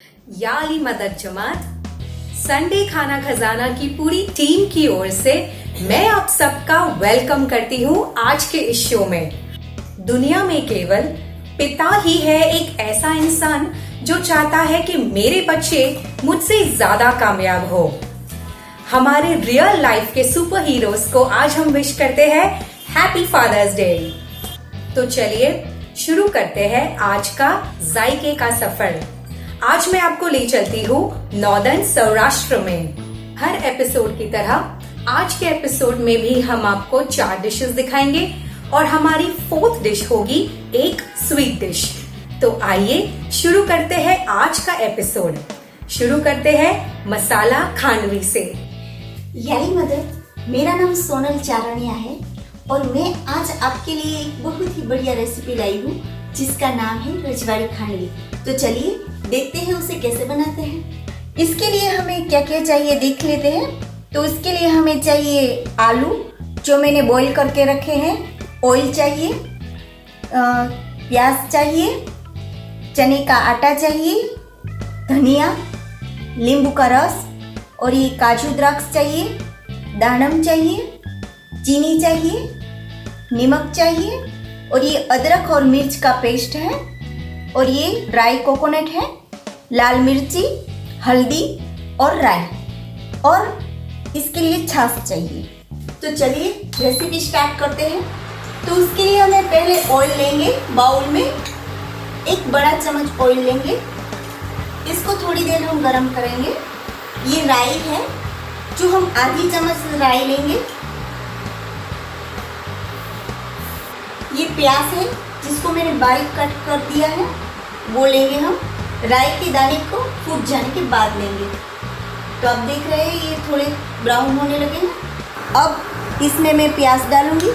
या अली मदद जमात, संडे खाना खजाना की पूरी टीम की ओर से मैं आप सबका वेलकम करती हूँ आज के इस शो में। दुनिया में केवल पिता ही है एक ऐसा इंसान जो चाहता है कि मेरे बच्चे मुझसे ज्यादा कामयाब हो। हमारे रियल लाइफ के सुपर हीरोज को आज हम विश करते हैं हैप्पी फादर्स डे। तो चलिए शुरू करते हैं आज का जायके का सफर। आज मैं आपको ले चलती हूँ नॉर्दर्न सौराष्ट्र में। हर एपिसोड की तरह आज के एपिसोड में भी हम आपको 4 डिशेस दिखाएंगे और हमारी 4th डिश होगी एक स्वीट डिश। तो आइए शुरू करते हैं आज का एपिसोड। शुरू करते हैं मसाला खांडवी से। यारी मदद, मेरा नाम सोनल चारणिया है और मैं आज आपके लिए एक बहुत ही बढ़िया रेसिपी लाई हूँ जिसका नाम है रजवाड़ी खांडवी। तो चलिए देखते हैं उसे कैसे बनाते हैं। इसके लिए हमें क्या क्या चाहिए देख लेते हैं। तो इसके लिए हमें चाहिए आलू जो मैंने बॉईल करके रखे हैं, ऑयल चाहिए, प्याज चाहिए, चने का आटा चाहिए, धनिया, नींबू का रस और ये काजू द्राक्ष चाहिए, दानम चाहिए, चीनी चाहिए, नमक चाहिए और ये अदरक और मिर्च का पेस्ट है और ये ड्राई कोकोनट है, लाल मिर्ची, हल्दी और राई और इसके लिए छाछ चाहिए। तो चलिए रेसिपी स्टार्ट करते हैं। तो उसके लिए हमें पहले ऑयल लेंगे, बाउल में 1 बड़ा चम्मच ऑयल लेंगे। इसको थोड़ी देर हम गरम करेंगे। ये राई है जो हम आधी चम्मच राई लेंगे। ये प्याज है जिसको मैंने बारीक कट कर दिया है, वो लेंगे हम। राई के दाने को फूट जाने के बाद लेंगे। तो आप देख रहे हैं ये थोड़े ब्राउन होने लगे हैं। अब इसमें मैं प्याज डालूंगी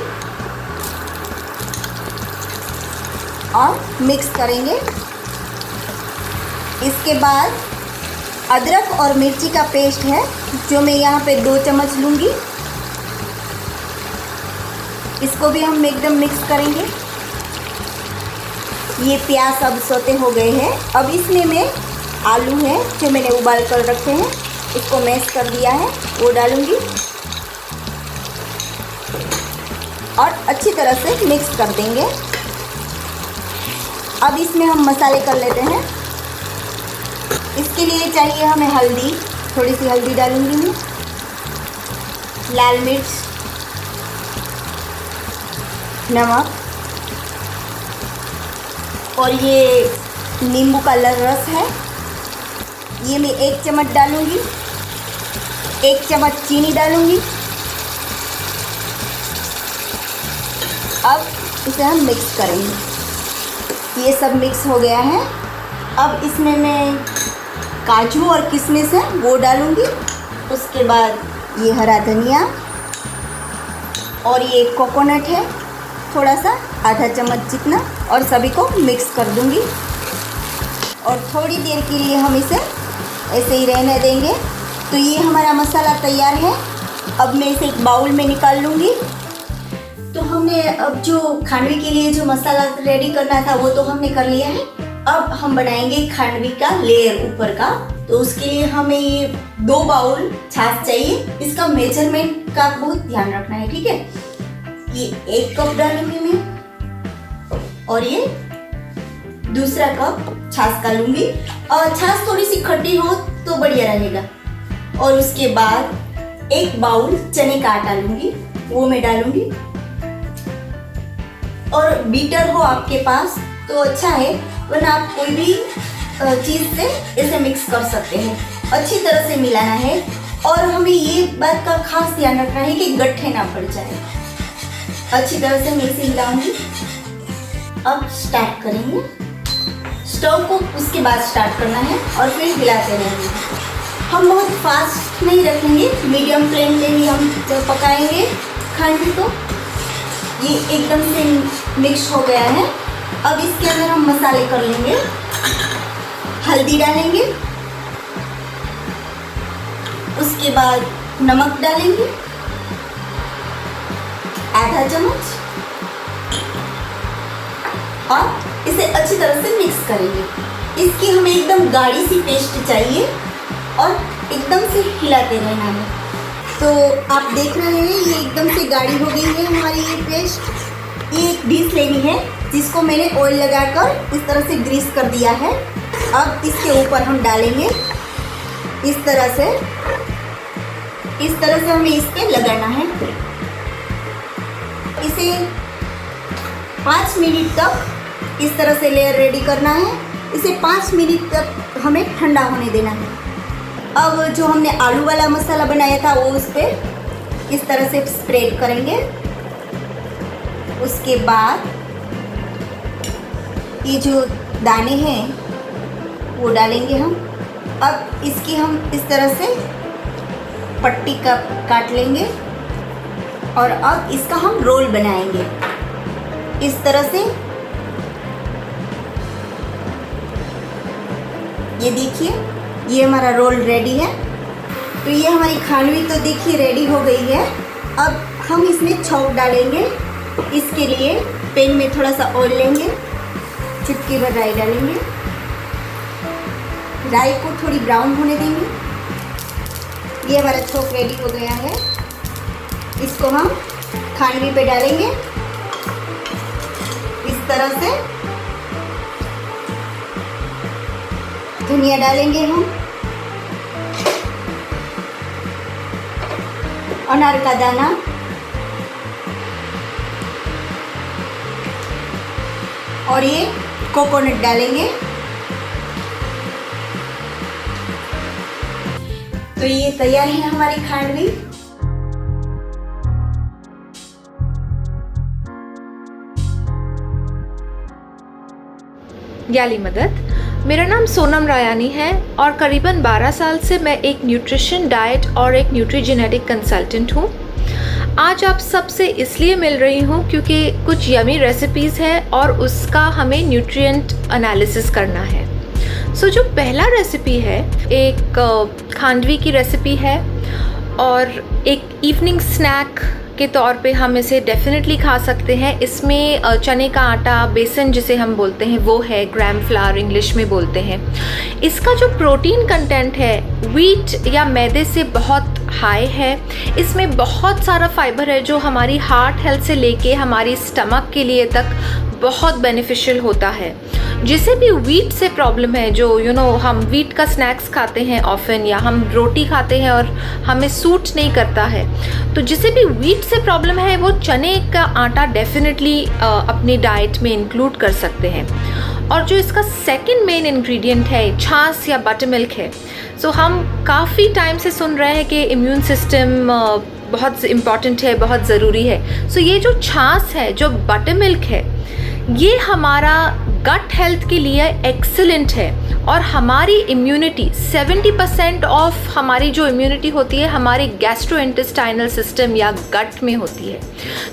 और मिक्स करेंगे। इसके बाद अदरक और मिर्ची का पेस्ट है जो मैं यहाँ पे 2 चम्मच लूँगी। इसको भी हम एकदम मिक्स करेंगे। ये प्याज अब सोते हो गए हैं। अब इसमें मैं आलू है जो मैंने उबाल कर रखे हैं, इसको मैश कर दिया है, वो डालूंगी और अच्छी तरह से मिक्स कर देंगे। अब इसमें हम मसाले कर लेते हैं। इसके लिए चाहिए हमें हल्दी, थोड़ी सी हल्दी डालूंगी मैं, लाल मिर्च, नमक और ये नींबू का रस है, ये मैं 1 चम्मच डालूंगी। 1 चम्मच चीनी डालूंगी। अब इसे हम मिक्स करेंगे। ये सब मिक्स हो गया है। अब इसमें मैं काजू और किशमिश है वो डालूंगी। उसके बाद ये हरा धनिया और ये कोकोनट है थोड़ा सा, आधा चम्मच जितना, और सभी को मिक्स कर दूंगी और थोड़ी देर के लिए हम इसे ऐसे ही रहने देंगे। तो ये हमारा मसाला तैयार है। अब मैं इसे एक बाउल में निकाल लूँगी। तो हमने अब जो खांडवी के लिए जो मसाला रेडी करना था वो तो हमने कर लिया है। अब हम बनाएंगे खांडवी का लेयर ऊपर का। तो उसके लिए हमें ये 2 बाउल छाछ चाहिए। इसका मेजरमेंट का बहुत ध्यान रखना है, ठीक है। ये 1 कप डालूंगी मैं और ये दूसरा कप छाछ का लूंगी। और छाछ थोड़ी सी खट्टी हो तो बढ़िया रहेगा। और उसके बाद 1 बाउल चने का आटा लूंगी, वो मैं डालूंगी। और बीटर हो आपके पास तो अच्छा है, वरना आप कोई भी चीज़ से इसे मिक्स कर सकते हैं। अच्छी तरह से मिलाना है और हमें ये बात का खास ध्यान रखना है कि गट्ठे ना पड़ जाए। अच्छी तरह से मैं इसे हिलाऊंगी। अब स्टार्ट करेंगे। स्टोव को उसके बाद स्टार्ट करना है और फिर हिलाते रहेंगे। हम बहुत फास्ट नहीं रखेंगे, मीडियम फ्लेम पे ही हम जब पकाएंगे खांडवी को। ये एकदम से मिक्स हो गया है। अब इसके अंदर हम मसाले कर लेंगे। हल्दी डालेंगे, उसके बाद नमक डालेंगे आधा चम्मच और इसे अच्छी तरह से मिक्स करेंगे। इसकी हमें एकदम गाढ़ी सी पेस्ट चाहिए और एकदम से हिलाते रहना है। तो आप देख रहे हैं ये एकदम से गाढ़ी हो गई है हमारी ये पेस्ट। ये एक डिश लेनी है जिसको मैंने ऑयल लगाकर इस तरह से ग्रीस कर दिया है। अब इसके ऊपर हम डालेंगे इस तरह से हमें इस पे लगाना है। इसे 5 मिनट तक इस तरह से लेयर रेडी करना है। इसे 5 मिनट तक हमें ठंडा होने देना है। अब जो हमने आलू वाला मसाला बनाया था वो उस पर इस तरह से स्प्रेड करेंगे। उसके बाद ये जो दाने हैं वो डालेंगे हम। अब इसकी हम इस तरह से पट्टी का काट लेंगे और अब इसका हम रोल बनाएंगे इस तरह से। ये देखिए ये हमारा रोल रेडी है। तो ये हमारी खानवी तो देखिए रेडी हो गई है। अब हम इसमें छौंक डालेंगे। इसके लिए पैन में थोड़ा सा ऑयल लेंगे, चुटकी भर राई डालेंगे। राई को थोड़ी ब्राउन होने देंगे। ये हमारा छौंक रेडी हो गया है। इसको हम खानवी पे डालेंगे इस तरह से। धनिया डालेंगे हम, अनार का दाना, और ये कोकोनट डालेंगे। तो ये तैयार है हमारी खांडवी। ग्याली मदद। मेरा नाम सोनम रायानी है और करीबन 12 साल से मैं एक न्यूट्रिशन, डाइट और एक न्यूट्रीजेनेटिक कंसल्टेंट हूँ। आज आप सबसे इसलिए मिल रही हूँ क्योंकि कुछ यमी रेसिपीज़ है और उसका हमें न्यूट्रिएंट एनालिसिस करना है। सो जो पहला रेसिपी है एक खांडवी की रेसिपी है और एक इवनिंग स्नैक के तौर पे हम इसे डेफिनेटली खा सकते हैं। इसमें चने का आटा, बेसन जिसे हम बोलते हैं वो है, ग्राम फ्लावर इंग्लिश में बोलते हैं। इसका जो प्रोटीन कंटेंट है व्हीट या मैदे से बहुत हाई है। इसमें बहुत सारा फाइबर है जो हमारी हार्ट हेल्थ से लेके हमारी स्टमक के लिए तक बहुत बेनिफिशियल होता है। जिसे भी व्हीट से प्रॉब्लम है, जो हम व्हीट का स्नैक्स खाते हैं ऑफन, या हम रोटी खाते हैं और हमें सूट नहीं करता है, तो जिसे भी व्हीट से प्रॉब्लम है वो चने का आटा डेफिनेटली अपनी डाइट में इंक्लूड कर सकते हैं। और जो इसका सेकंड मेन इंग्रेडिएंट है छाछ या बटर मिल्क है। सो हम काफ़ी टाइम से सुन रहे हैं कि इम्यून सिस्टम बहुत इम्पॉर्टेंट है, बहुत ज़रूरी है। सो ये जो छाछ है, जो बटर मिल्क है, ये हमारा गट हेल्थ के लिए एक्सीलेंट है और हमारी इम्यूनिटी 70% ऑफ हमारी जो इम्यूनिटी होती है हमारे गैस्ट्रोइंटेस्टाइनल सिस्टम या गट में होती है।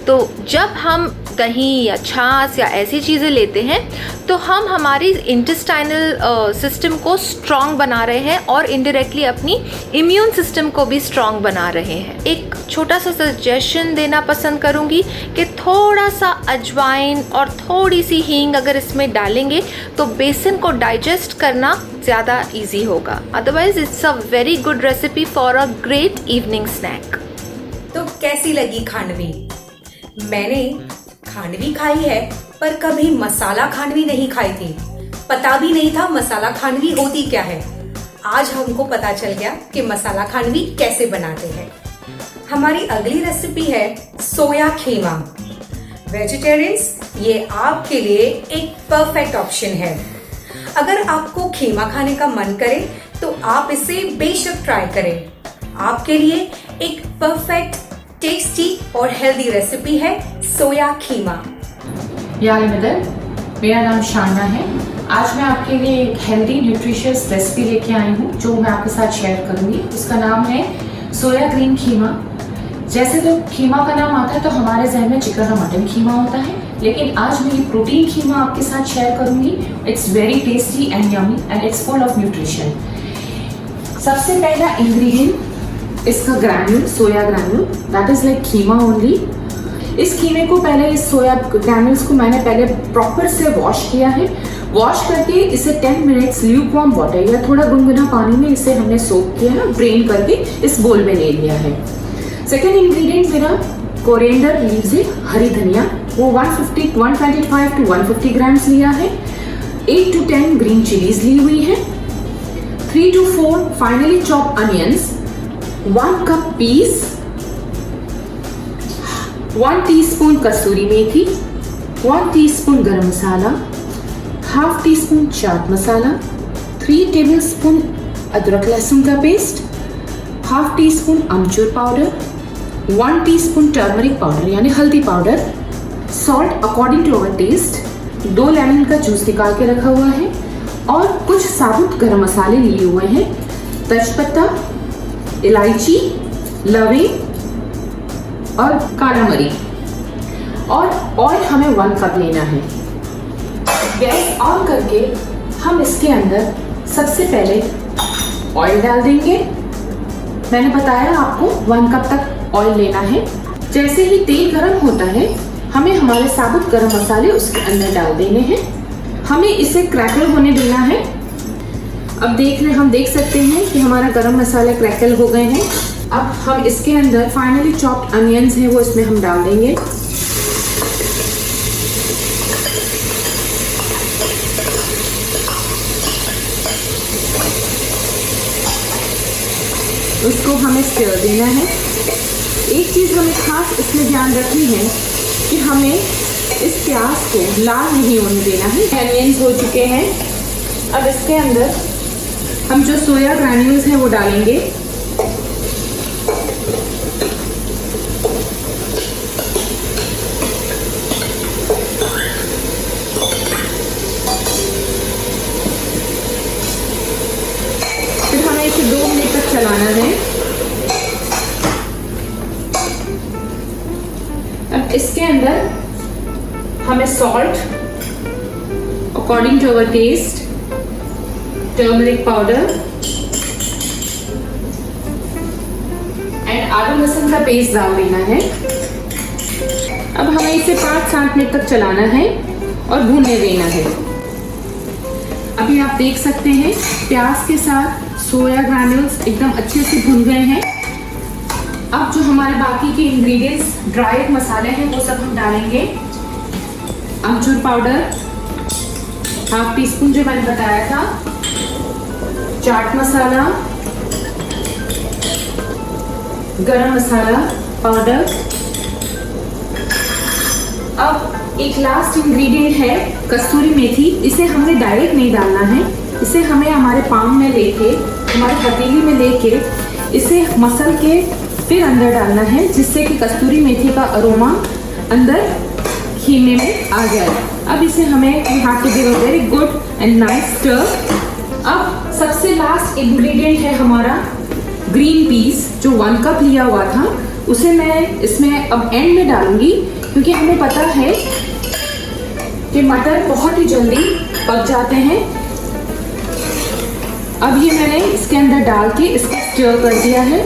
तो जब हम दही या छाछ या ऐसी चीज़ें लेते हैं तो हम हमारी इंटेस्टाइनल सिस्टम को स्ट्रॉन्ग बना रहे हैं और इनडायरेक्टली अपनी इम्यून सिस्टम को भी स्ट्रॉन्ग बना रहे हैं। एक छोटा सा सजेशन देना पसंद करूँगी कि थोड़ा सा अजवाइन और थोड़ी सी हींग अगर इसमें डालेंगे तो बेसन को डाइजेस्ट करना ज़्यादा इजी होगा। Otherwise it's a very good recipe for a great evening snack. तो कैसी लगी खांडवी? मैंने खांडवी खाई है पर कभी मसाला खांडवी नहीं खाई थी। पता भी नहीं था मसाला खांडवी होती क्या है। आज हमको पता चल गया कि मसाला खांडवी कैसे बनाते हैं। हमारी अगली रेसिपी है सोया खीमा। वेजिटेरियंस, ये आपके लिए एक परफेक्ट ऑप्शन है। अगर आपको खीमा खाने का मन करे तो आप इसे बेशक ट्राई करें। आपके लिए एक परफेक्ट, टेस्टी और हेल्दी रेसिपी है सोया खीमा। यार मदर, मेरा नाम शाना है। आज मैं आपके लिए एक हेल्दी न्यूट्रिशियस रेसिपी लेके आई हूँ जो मैं आपके साथ शेयर करूँगी। उसका नाम है सोया ग्रीन खीमा। जैसे तो खीमा का नाम आता है तो हमारे जहन में चिकन और मटन खीमा होता है, लेकिन आज मैं ये प्रोटीन खीमा आपके साथ शेयर करूँगी। It's very tasty and yummy and it's full of nutrition. सबसे पहला इंग्रेडिएंट इसका granule, soya granule, that is like खीमा ओनली। इस खीमे को पहले, इस सोया ग्रैन्यूल्स को मैंने पहले प्रॉपर से वॉश किया है। वॉश करके इसे 10 मिनट्स ल्यूकवार्म वाटर या थोड़ा गुनगुना पानी में इसे हमने सोक किया है, ड्रेन करके इस बोल में ले लिया है। सेकेंड इंग्रेडिएंट मेरा कोरिएंडर लीव्स है, हरी धनिया, वो 125 टू 150 ग्राम्स लिया है। 8 to 10 ग्रीन चिलीज ली हुई है। 3 to 4 finally chop onions, 1 cup peas, 1 teaspoon kasuri methi, 1 teaspoon garam masala, half teaspoon chaat masala, 3 tablespoon अदरक लहसुन का paste, half teaspoon amchur powder, 1 teaspoon turmeric powder यानी हल्दी powder, salt according to our taste, 2 lemon का जूस निकाल के रखा हुआ है और कुछ साबुत गरम मसाले लिए हुए हैं, तेजपत्ता, इलायची, लविंग और काला मरी, और ऑयल हमें 1 कप लेना है। गैस ऑन करके हम इसके अंदर सबसे पहले ऑयल डाल देंगे। मैंने बताया आपको 1 कप तक ऑयल लेना है। जैसे ही तेल गर्म होता है हमें हमारे साबुत गरम मसाले उसके अंदर डाल देने हैं। हमें इसे क्रैकल होने देना है। अब हम देख सकते हैं कि हमारा गरम मसाला क्रैकल हो गए हैं। अब हम इसके अंदर फाइनली चॉप्ड अनियंस हैं वो इसमें हम डाल देंगे। उसको हमें स्टर देना है। एक चीज़ हमें खास इसमें ध्यान रखनी है कि हमें इस प्याज को लाल नहीं होने देना है। अनियंस हो चुके हैं। अब इसके अंदर हम जो सोया ग्रैन्यूल्स हैं वो डालेंगे। फिर हमें इसे 2 मिनट तक चलाना है। अब इसके अंदर हमें salt according to our taste, turmeric powder and आलू लहसुन का पेस्ट डाल देना है। अब हमें इसे 5-7 मिनट तक चलाना है और भूनने देना है। अभी आप देख सकते हैं प्याज के साथ सोया ग्रैन्यूल्स एकदम अच्छे से भुन गए हैं। अब जो हमारे बाकी के इंग्रेडिएंट्स ड्राइड मसाले हैं वो सब हम डालेंगे। अमचूर पाउडर हाफ टी स्पून जो मैंने बताया था, चाट मसाला, गरम मसाला पाउडर। अब एक लास्ट इंग्रेडिएंट है कसूरी मेथी। इसे हमें डायरेक्ट नहीं डालना है, इसे हमें हमारे पाम में लेके, हमारे पतीली में लेके इसे मसल के फिर अंदर डालना है, जिससे कि कस्तूरी मेथी का अरोमा अंदर खीमे में आ जाए। अब इसे हमें we have to give a very good and nice stir. अब सबसे लास्ट इंग्रेडिएंट है हमारा ग्रीन पीस, जो 1 कप लिया हुआ था उसे मैं इसमें अब एंड में डालूंगी, क्योंकि हमें पता है कि मटर बहुत ही जल्दी पक जाते हैं। अब ये मैंने इसके अंदर डाल के इसको स्टर कर दिया है।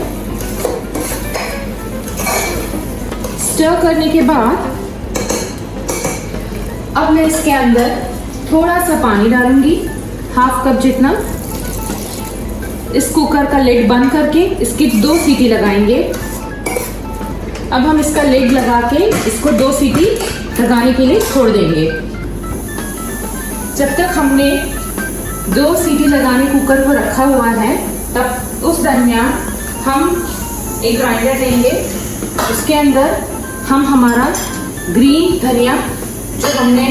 स्टर करने के बाद अब मैं इसके अंदर थोड़ा सा पानी डालूंगी, हाफ कप जितना। इस कुकर का लिड बंद करके इसकी 2 सीटी लगाएंगे। अब हम इसका लिड लगा के इसको 2 सीटी लगाने के लिए छोड़ देंगे। जब तक हमने 2 सीटी लगाने कुकर को रखा हुआ है, तब उस दरमियान हम एक ग्राइंडर लेंगे। उसके अंदर हम हमारा ग्रीन धनिया जो हमने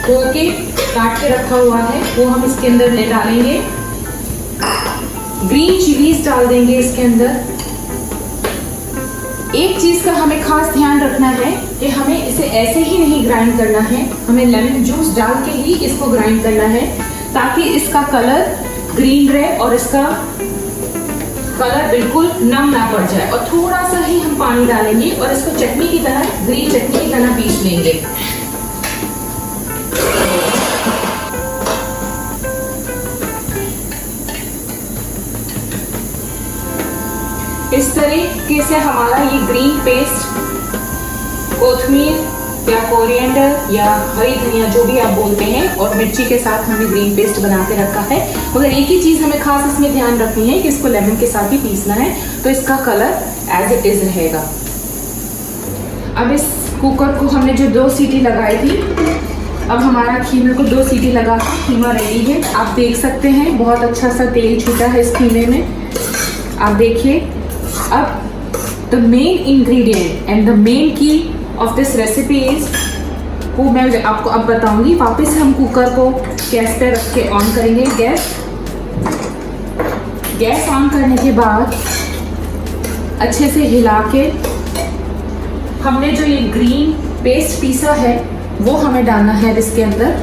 धो के काट के रखा हुआ है वो हम इसके अंदर ले डालेंगे। ग्रीन चिलीज डाल देंगे इसके अंदर। एक चीज का हमें खास ध्यान रखना है कि हमें इसे ऐसे ही नहीं ग्राइंड करना है, हमें लेमन जूस डाल के ही इसको ग्राइंड करना है, ताकि इसका कलर ग्रीन रहे और इसका कलर बिल्कुल नम ना पड़ जाए। और थोड़ा सा ही हम पानी डालेंगे और इसको चटनी की तरह, ग्रीन चटनी की तरह पीस लेंगे। इस तरीके से हमारा ये ग्रीन पेस्ट, कोथमीर, या कोरिएंडर या हरी धनिया जो भी आप बोलते हैं, और मिर्ची के साथ हमने ग्रीन पेस्ट बना के रखा है। मगर एक ही चीज़ हमें खास इसमें ध्यान रखनी है कि इसको लेमन के साथ ही पीसना है, तो इसका कलर एज इट इज़ रहेगा। अब इस कुकर को हमने जो 2 सीटी लगाई थी, अब हमारा खीमे को 2 सीटी लगा के खीमा रेडी है। आप देख सकते हैं बहुत अच्छा सा तेल छूटा है इस खीमे में। आप देखिए, अब the main ingredient and the main की ऑफ दिस रेसिपी इज, वो मैं आपको अब बताऊंगी। वापस हम कुकर को गैस पे रख के ऑन करेंगे। गैस ऑन करने के बाद अच्छे से हिला के हमने जो ये ग्रीन पेस्ट पीसा है वो हमें डालना है इसके अंदर।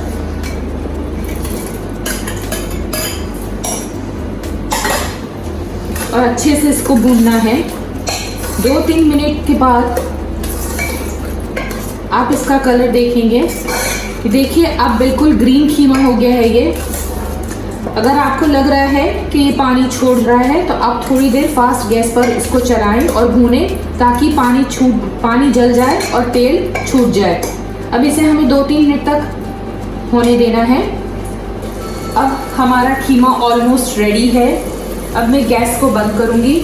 और अच्छे से इसको भूनना है। 2-3 मिनट के बाद आप इसका कलर देखेंगे कि देखिए अब बिल्कुल ग्रीन खीमा हो गया है ये। अगर आपको लग रहा है कि ये पानी छोड़ रहा है तो आप थोड़ी देर फास्ट गैस पर इसको चलाएं और भूनें, ताकि पानी जल जाए और तेल छूट जाए। अब इसे हमें 2-3 मिनट तक होने देना है। अब हमारा खीमा ऑलमोस्ट रेडी है। अब मैं गैस को बंद करूंगी।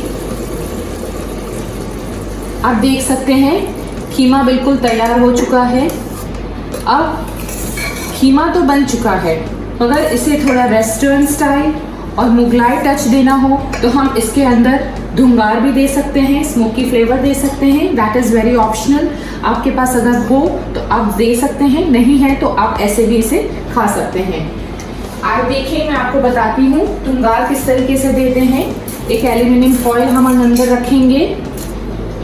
आप देख सकते हैं खीमा बिल्कुल तैयार हो चुका है। अब खीमा तो बन चुका है, मगर इसे थोड़ा रेस्टोरेंट स्टाइल और मुगलाई टच देना हो तो हम इसके अंदर धुंगार भी दे सकते हैं, स्मोकी फ्लेवर दे सकते हैं। That is very optional. आपके पास अगर हो तो आप दे सकते हैं, नहीं है तो आप ऐसे भी इसे खा सकते हैं। आप देखिए, मैं आपको बताती हूँ धुंगार किस तरीके से देते हैं। एक एल्यूमिनियम फॉइल हम अंदर रखेंगे,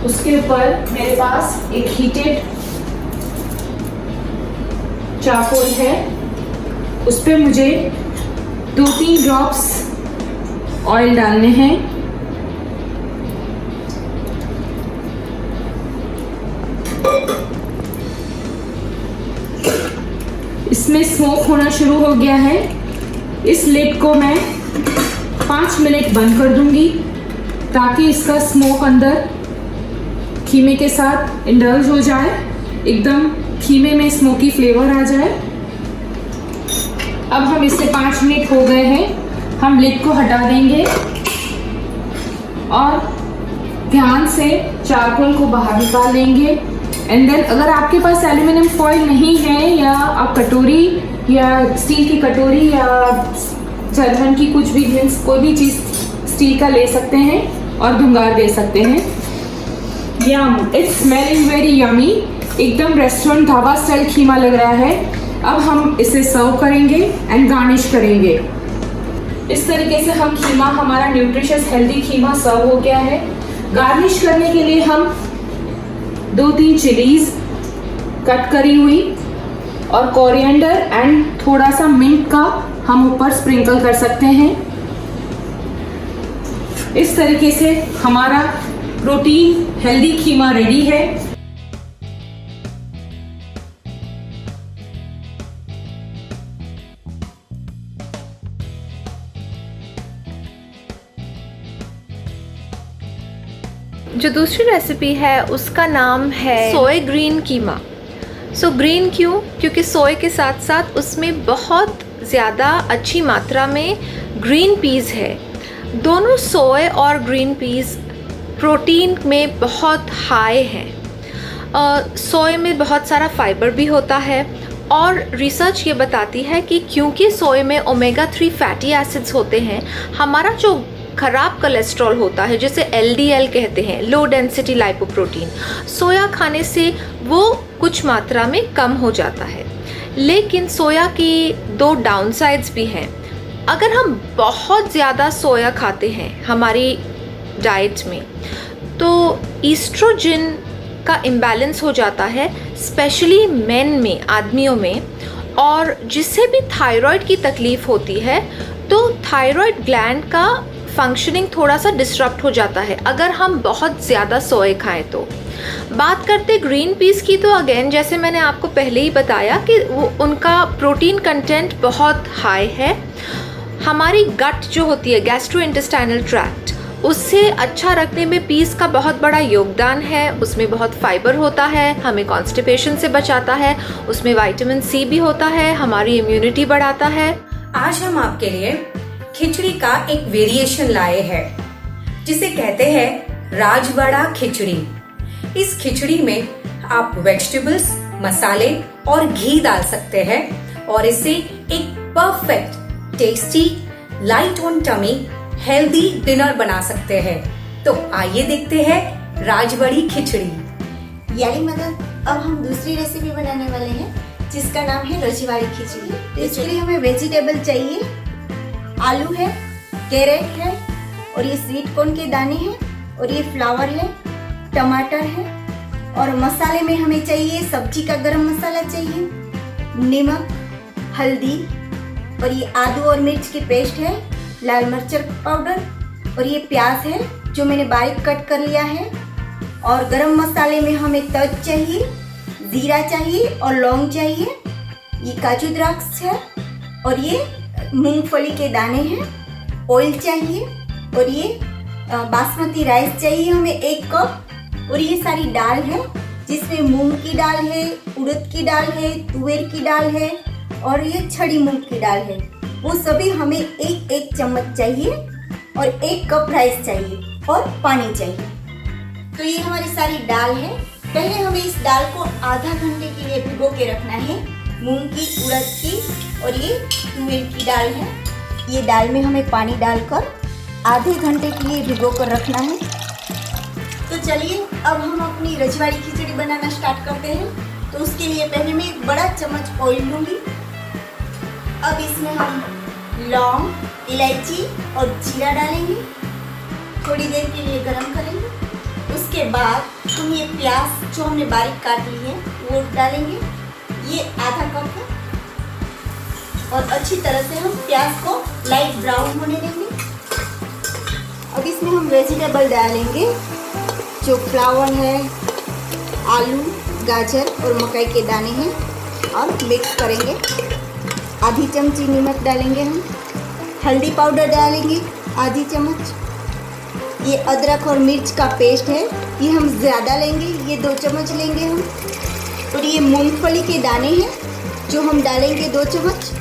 उसके ऊपर मेरे पास एक हीटेड चारकोल है, उस पर मुझे 2-3 ड्रॉप्स ऑयल डालने हैं। इसमें स्मोक होना शुरू हो गया है। इस लिड को मैं 5 मिनट बंद कर दूंगी, ताकि इसका स्मोक अंदर खीमे के साथ इंडल्ज हो जाए, एकदम खीमे में स्मोकी फ्लेवर आ जाए। अब हम इससे 5 मिनट हो गए हैं। हम लिड को हटा देंगे और ध्यान से चारकोल को बाहर निकाल लेंगे। एंड देन अगर आपके पास एल्यूमिनियम फॉइल नहीं है, या आप कटोरी या स्टील की कटोरी या जर्मन की कुछ भी मीन्स कोई भी चीज़ स्टील का ले सकते हैं और धुंगार दे सकते हैं। यम, इट्स स्मेलिंग वेरी यमी। एकदम रेस्टोरेंट ढाबा स्टाइल खीमा लग रहा है। अब हम इसे सर्व करेंगे एंड गार्निश करेंगे। इस तरीके से हम खीमा, हमारा न्यूट्रिशियस हेल्दी खीमा सर्व हो गया है। गार्निश करने के लिए हम 2-3 चिलीज कट करी हुई और कोरिएंडर एंड थोड़ा सा मिंट का हम ऊपर स्प्रिंकल कर सकते हैं। इस तरीके से हमारा प्रोटीन हेल्दी खीमा रेडी है। जो दूसरी रेसिपी है उसका नाम है सोय ग्रीन कीमा। सो ग्रीन क्यों? क्योंकि सोय के साथ साथ उसमें बहुत ज़्यादा अच्छी मात्रा में ग्रीन पीस है। दोनों सोय और ग्रीन पीस प्रोटीन में बहुत हाई हैं। सोय में बहुत सारा फाइबर भी होता है, और रिसर्च ये बताती है कि क्योंकि सोय में ओमेगा 3 फैटी एसिड्स होते हैं, हमारा जो ख़राब कोलेस्ट्रॉल होता है जिसे LDL कहते हैं, लो डेंसिटी लाइपोप्रोटीन, सोया खाने से वो कुछ मात्रा में कम हो जाता है। लेकिन सोया की 2 डाउनसाइड्स भी हैं। अगर हम बहुत ज़्यादा सोया खाते हैं हमारी डाइट में, तो ईस्ट्रोजन का इम्बैलेंस हो जाता है, स्पेशली मेन में, आदमियों में, और जिससे भी थायराइड की तकलीफ़ होती है तो थायराइड ग्लैंड का फंक्शनिंग थोड़ा सा डिस्टर्ब हो जाता है अगर हम बहुत ज़्यादा सोए खाएं तो। बात करते ग्रीन पीस की, तो अगेन जैसे मैंने आपको पहले ही बताया कि वो उनका प्रोटीन कंटेंट बहुत हाई है। हमारी गट जो होती है, गैस्ट्रोइंटेस्टाइनल ट्रैक्ट, उससे अच्छा रखने में पीस का बहुत बड़ा योगदान है। उसमें बहुत फाइबर होता है, हमें कॉन्स्टिपेशन से बचाता है, उसमें विटामिन सी भी होता है, हमारी इम्यूनिटी बढ़ाता है। आज हम आपके लिए खिचड़ी का एक वेरिएशन लाए हैं जिसे कहते हैं राजवाड़ा खिचड़ी। इस खिचड़ी में आप वेजिटेबल्स, मसाले और घी डाल सकते हैं और इसे एक perfect, tasty, light on tummy, healthy dinner बना सकते हैं। तो आइए देखते हैं राजवाड़ी खिचड़ी। यानी मतलब अब हम दूसरी रेसिपी बनाने वाले हैं जिसका नाम है रजवाड़ी खिचड़ी। तो इसके लिए हमें वेजिटेबल चाहिए, आलू है, कैरेट है और ये स्वीट कॉर्न के दाने हैं और ये फ्लावर है, टमाटर है और मसाले में हमें चाहिए सब्जी का गरम मसाला चाहिए, नमक, हल्दी और ये आदू और मिर्च की पेस्ट है, लाल मिर्च पाउडर और ये प्याज है जो मैंने बारीक कट कर लिया है। और गरम मसाले में हमें तज चाहिए, जीरा चाहिए और लौंग चाहिए, ये काजू द्राक्ष है और ये मूंगफली के दाने हैं, ऑयल चाहिए और ये बासमती राइस चाहिए हमें 1 कप। और ये सारी दाल है जिसमें मूंग की दाल है, उड़द की दाल है, तुअर की दाल है और ये छड़ी मूंग की दाल है। वो सभी हमें 1-1 चम्मच चाहिए और 1 कप राइस चाहिए और पानी चाहिए। तो ये हमारी सारी दाल है। पहले हमें इस दाल को आधा घंटे के लिए भिगो के रखना है। मूंग की, उड़द की और ये तुअर की दाल है। ये दाल में हमें पानी डालकर आधे घंटे के लिए भिगो कर रखना है। तो चलिए अब हम अपनी रजवाड़ी खिचड़ी बनाना स्टार्ट करते हैं। तो उसके लिए पहले मैं 1 बड़ा चम्मच ऑयल लूँगी। अब इसमें हम लौंग, इलायची और जीरा डालेंगे, थोड़ी देर के लिए गरम करेंगे। उसके बाद हम ये प्याज जो हमने बारीक काट ली है वो डालेंगे, ये आधा कप है और अच्छी तरह से हम प्याज को लाइट ब्राउन होने देंगे। अब इसमें हम वेजिटेबल डालेंगे जो फ्लावर है, आलू, गाजर और मकई के दाने हैं और मिक्स करेंगे। आधी चमची नमक डालेंगे हम, हल्दी पाउडर डालेंगे आधी चम्मच। ये अदरक और मिर्च का पेस्ट है, ये हम ज़्यादा लेंगे, ये 2 चम्मच लेंगे हम। और ये मूंगफली के दाने हैं जो हम डालेंगे 2 चम्मच।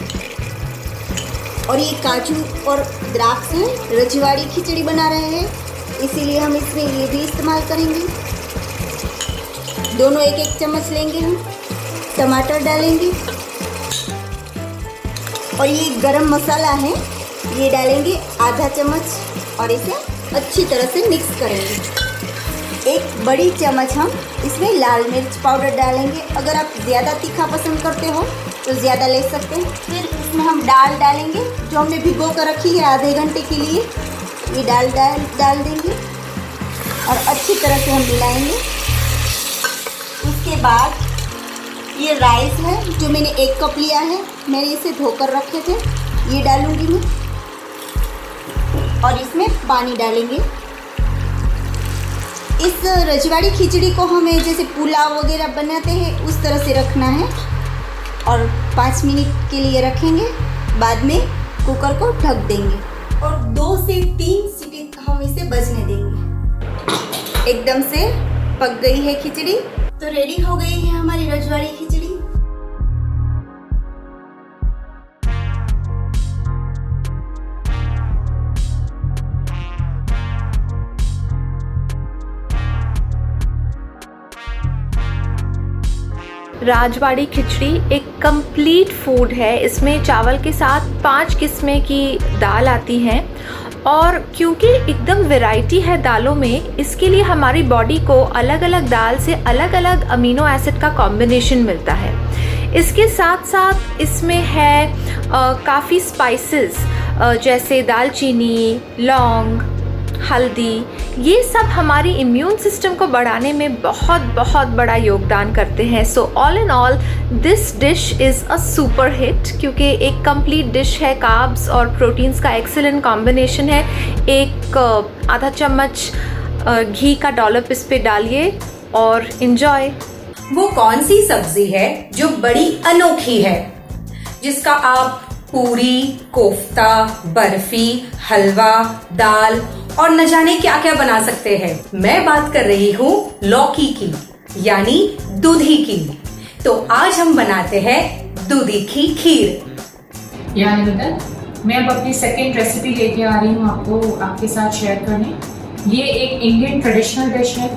और ये काजू और द्राक्ष हैं, रजवाड़ी खिचड़ी बना रहे हैं इसीलिए हम इसमें ये भी इस्तेमाल करेंगे। दोनों 1-1 चम्मच लेंगे हम। टमाटर डालेंगे और ये गरम मसाला है ये डालेंगे आधा चम्मच और इसे अच्छी तरह से मिक्स करेंगे। 1 बड़ी चम्मच हम इसमें लाल मिर्च पाउडर डालेंगे। अगर आप ज़्यादा तीखा पसंद करते हो तो ज़्यादा ले सकते हैं। फिर इसमें हम दाल डालेंगे जो हमने भिगो कर रखी है आधे घंटे के लिए। ये दाल डाल देंगे और अच्छी तरह से हम मिलाएंगे। उसके बाद ये राइस है जो मैंने 1 कप लिया है, मैंने इसे धोकर रखे थे, ये डालूंगी मैं और इसमें पानी डालेंगे। इस रजवाड़ी खिचड़ी को हमें जैसे पुलाव वगैरह बनाते हैं उस तरह से रखना है और 5 मिनट के लिए रखेंगे। बाद में कुकर को ढक देंगे और 2 से 3 सीटी हम इसे बजने देंगे। एकदम से पक गई है खिचड़ी, तो रेडी हो गई है हमारी रजवाड़ी खिचड़ी। राजवाड़ी खिचड़ी एक कंप्लीट फूड है। इसमें चावल के साथ 5 किस्में की दाल आती हैं और क्योंकि एकदम वैरायटी है दालों में, इसके लिए हमारी बॉडी को अलग अलग दाल से अलग अलग अमीनो एसिड का कॉम्बिनेशन मिलता है। इसके साथ साथ इसमें है काफ़ी स्पाइसेस जैसे दालचीनी, लौंग, हल्दी, ये सब हमारी इम्यून सिस्टम को बढ़ाने में बहुत बहुत बड़ा योगदान करते हैं। So all in all this dish is a super hit क्योंकि एक कंप्लीट डिश है, कार्ब्स और प्रोटीन्स का एक्सेलेंट कॉम्बिनेशन है। एक आधा चम्मच घी का डॉलप इस पे डालिए और इन्जॉय। वो कौन सी सब्जी है जो बड़ी अनोखी है, जिसका आप पूरी, कोफ्ता, बर्फी, हलवा, दाल और न जाने क्या क्या बना सकते हैं। मैं बात कर रही हूँ लौकी की, यानी दूधी की। तो आज हम बनाते हैं दूधी की खीर। यानी मतलब मैं अब अपनी सेकेंड रेसिपी लेके आ रही हूँ आपके साथ शेयर करने। ये एक इंडियन ट्रेडिशनल डिश है।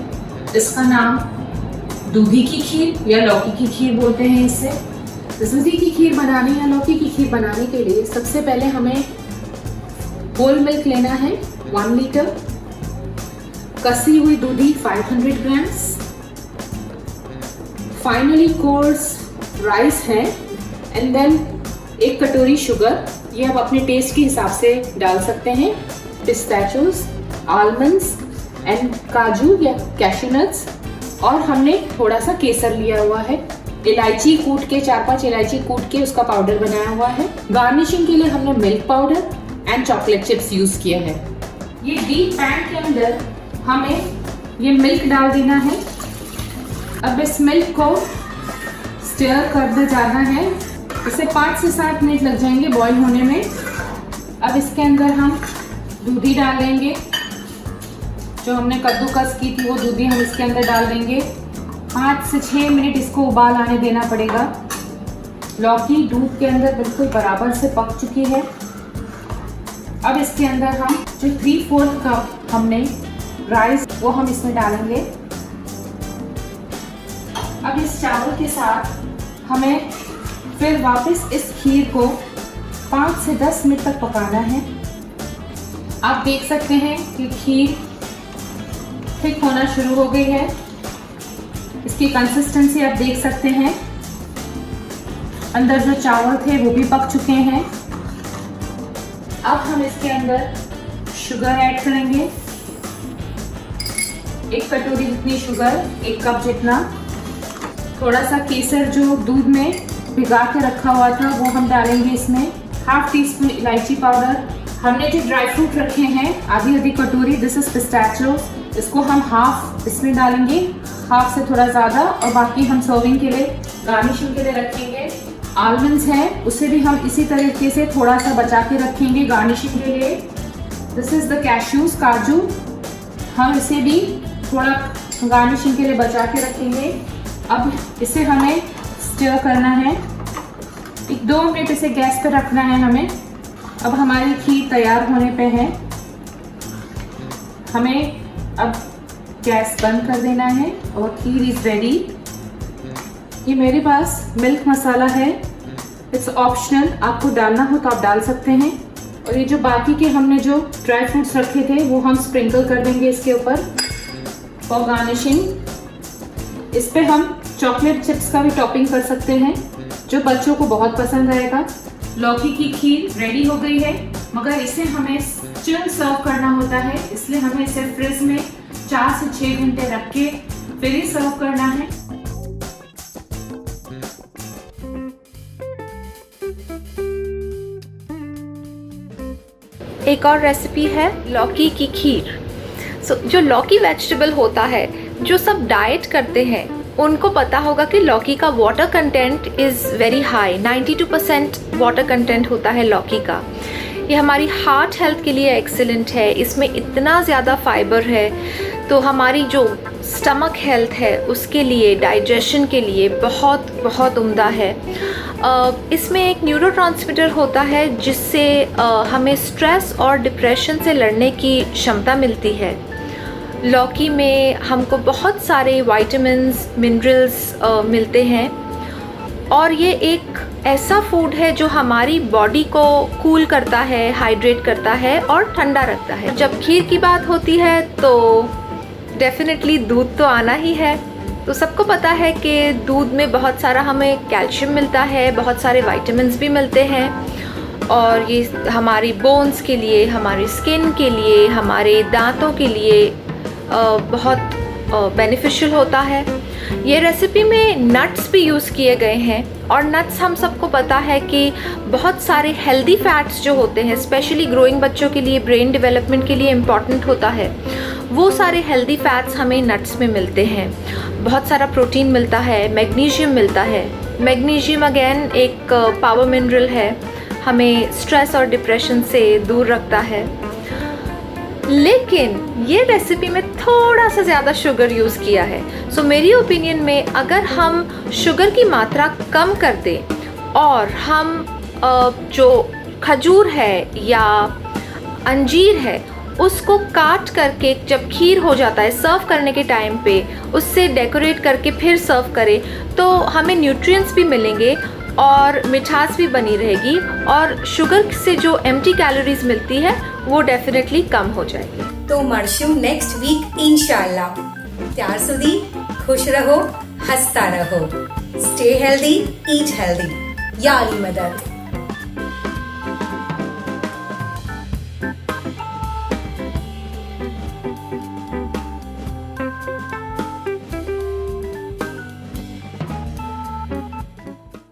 इसका नाम दूधी की खीर या लौकी की खीर बोलते हैं इसे। दूधी की खीर बनाने या लौकी की खीर बनाने के लिए सबसे पहले हमें होल मिल्क लेना है 1 लीटर, कसी हुई दूधी 500 ग्राम्स, फाइनली कोर्स राइस है, एंड देन 1 कटोरी शुगर। ये आप अपने टेस्ट के हिसाब से डाल सकते हैं। पिस्ताचियोज, आलमंड्स एंड काजू या कैशू नट्स, और हमने थोड़ा सा केसर लिया हुआ है। इलायची कूट के 4-5 इलायची कूट के उसका पाउडर बनाया हुआ है। गार्निशिंग के लिए हमने milk powder and chocolate chips use किया है। ये डीप पैन के अंदर हमें ये मिल्क डाल देना है। अब इस मिल्क को स्टर करते जाना है। इसे 5 से 7 मिनट लग जाएंगे बॉईल होने में। अब इसके अंदर हम दूधी डाल देंगे। जो हमने कद्दूकस की थी वो दूधी हम इसके अंदर डाल देंगे। 5 से 6 मिनट इसको उबाल आने देना पड़ेगा। लौकी दूध के अंदर बिल्कुल बराबर से पक चुकी है। अब इसके अंदर हम जो 3/4 कप हमने राइस वो हम इसमें डालेंगे। अब इस चावल के साथ हमें फिर वापस इस खीर को 5 से 10 मिनट तक पकाना है। आप देख सकते हैं कि खीर थिक होना शुरू हो गई है। इसकी कंसिस्टेंसी आप देख सकते हैं। अंदर जो चावल थे वो भी पक चुके हैं। अब हम इसके अंदर शुगर ऐड करेंगे। 1 कटोरी जितनी शुगर, 1 कप जितना। थोड़ा सा केसर जो दूध में भिगा के रखा हुआ था वो हम डालेंगे इसमें। 1/2 टीस्पून इलायची पाउडर। हमने जो ड्राई फ्रूट रखे हैं आधी कटोरी, दिस इज पिस्ताचियो, इसको हम हाफ इसमें डालेंगे, हाफ से थोड़ा ज़्यादा, और बाकी हम सर्विंग के लिए गार्निशिंग के लिए रखेंगे। आलमंड्स हैं उसे भी हम इसी तरीके से थोड़ा सा बचा के रखेंगे गार्निशिंग के लिए। दिस इज़ द कैश्यूज, काजू, हम इसे भी थोड़ा गार्निशिंग के लिए बचा के रखेंगे। अब इसे हमें स्टर करना है। 1-2 मिनट इसे गैस पर रखना है हमें। अब हमारी खीर तैयार होने पे है। हमें अब गैस बंद कर देना है और खीर इज़ रेडी। ये मेरे पास मिल्क मसाला है, इट्स ऑप्शनल, आपको डालना हो तो आप डाल सकते हैं। और ये जो बाकी के हमने जो ड्राई फ्रूट्स रखे थे वो हम स्प्रिंकल कर देंगे इसके ऊपर फॉर गार्निशिंग। इस पे हम चॉकलेट चिप्स का भी टॉपिंग कर सकते हैं जो बच्चों को बहुत पसंद आएगा। लौकी की खीर रेडी हो गई है, मगर इसे हमें चिल सर्व करना होता है, इसलिए हमें इसे फ्रिज में 4 से 6 घंटे रख के फिर ही सर्व करना है। एक और रेसिपी है लौकी की खीर। जो लौकी वेजिटेबल होता है, जो सब डाइट करते हैं उनको पता होगा कि लौकी का water content is very high. 92% water content होता है लौकी का। ये हमारी हार्ट हेल्थ के लिए एक्सीलेंट है। इसमें इतना ज़्यादा फाइबर है, तो हमारी जो स्टमक हेल्थ है उसके लिए, डाइजेशन के लिए बहुत बहुत उम्दा है। इसमें एक न्यूरोट्रांसमीटर होता है जिससे हमें स्ट्रेस और डिप्रेशन से लड़ने की क्षमता मिलती है। लौकी में हमको बहुत सारे विटामिन्स, मिनरल्स मिलते हैं, और ये एक ऐसा फूड है जो हमारी बॉडी को कूल करता है, हाइड्रेट करता है और ठंडा रखता है। जब खीर की बात होती है तो डेफिनेटली दूध तो आना ही है। तो सबको पता है कि दूध में बहुत सारा हमें कैल्शियम मिलता है, बहुत सारे विटामिन्स भी मिलते हैं, और ये हमारी बोन्स के लिए, हमारी स्किन के लिए, हमारे दांतों के लिए बहुत बेनिफिशियल होता है। ये रेसिपी में नट्स भी यूज़ किए गए हैं, और नट्स हम सबको पता है कि बहुत सारे हेल्दी फैट्स जो होते हैं, स्पेशली ग्रोइंग बच्चों के लिए, ब्रेन डेवलपमेंट के लिए इम्पॉर्टेंट होता है। वो सारे हेल्दी फैट्स हमें नट्स में मिलते हैं। बहुत सारा प्रोटीन मिलता है, मैग्नीशियम मिलता है। मैग्नीशियम अगेन एक पावर मिनरल है, हमें स्ट्रेस और डिप्रेशन से दूर रखता है। लेकिन ये रेसिपी में थोड़ा सा ज़्यादा शुगर यूज़ किया है। सो मेरी ओपिनियन में अगर हम शुगर की मात्रा कम कर दें और हम जो खजूर है या अंजीर है उसको काट करके जब खीर हो जाता है सर्व करने के टाइम पे उससे डेकोरेट करके फिर सर्व करें तो हमें न्यूट्रिएंट्स भी मिलेंगे और मिठास भी बनी रहेगी और शुगर से जो एम्प्टी कैलोरीज मिलती है वो डेफिनेटली कम हो जाएगी। तो મળશું नेक्स्ट वीक इंशाल्लाह। ત્યાર સુધી खुश रहो, हंसता रहो। Stay healthy, eat healthy. या अली मदद।